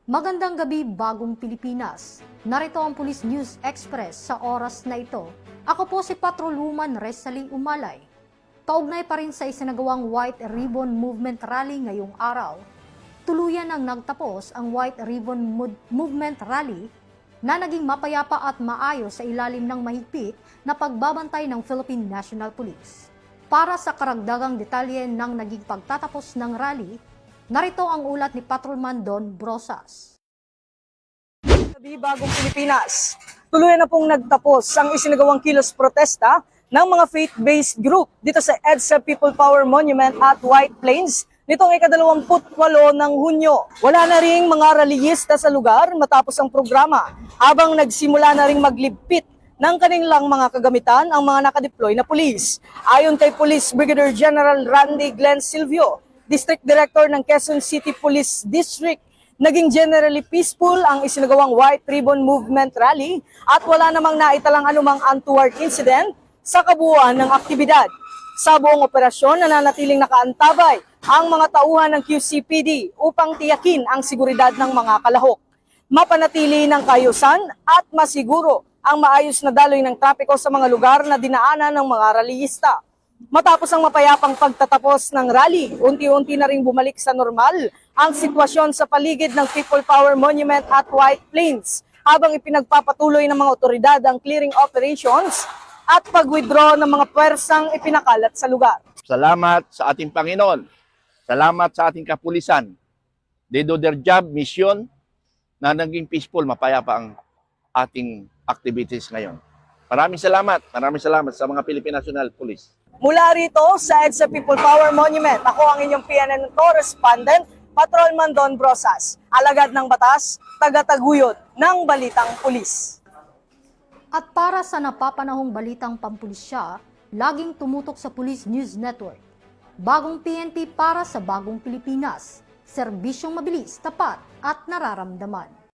Magandang gabi, Bagong Pilipinas. Narito ang Police News Express sa oras na ito. Ako po si Patrolwoman Resalie Umalay. Kaugnay pa rin sa isinagawang White Ribbon Movement Rally ngayong araw. Tuluyan ang nagtapos ang White Ribbon Movement Rally na naging mapayapa at maayos sa ilalim ng mahigpit na pagbabantay ng Philippine National Police. Para sa karagdagang detalye ng naging pagtatapos ng rally, narito ang ulat ni Patrolman Don Brosas. Gabi, Bagong Pilipinas. Tuluyan na pong nagtapos ang isinagawang kilos protesta ng mga faith-based group dito sa EDSA People Power Monument at White Plains nitong ika-28 ng Hunyo. Wala na ring mga rallyista sa lugar matapos ang programa habang nagsimula na ring maglipit ng kanilang mga kagamitan ang mga nakadeploy na pulis. Ayon kay Police Brigadier General Randy Glenn Silvio, District Director ng Quezon City Police District, naging generally peaceful ang isinagawang White Ribbon Movement Rally at wala namang naitalang anumang untoward incident sa kabuuan ng aktibidad. Sa buong operasyon, nananatiling nakaantabay ang mga tauhan ng QCPD upang tiyakin ang seguridad ng mga kalahok, mapanatili ng kaayusan at masiguro ang maayos na daloy ng trapiko sa mga lugar na dinaanan ng mga rallyista. Matapos ang mapayapang pagtatapos ng rally, unti-unti na ring bumalik sa normal ang sitwasyon sa paligid ng People Power Monument at White Plains habang ipinagpapatuloy ng mga otoridad ang clearing operations at pag-withdraw ng mga pwersang ipinakalat sa lugar. Salamat sa ating Panginoon. Salamat sa ating kapulisan. They do their job, mission, na naging peaceful, mapayapa ang ating activities ngayon. Maraming salamat sa mga Philippine National Police. Mula rito sa EDSA People Power Monument, ako ang inyong PNN correspondent, Patrolman Don Brosas, alagad ng batas, taga-taguyod ng Balitang Pulis. At para sa napapanahong balitang pampulisya, laging tumutok sa Police News Network. Bagong PNP para sa Bagong Pilipinas. Serbisyong mabilis, tapat at nararamdaman.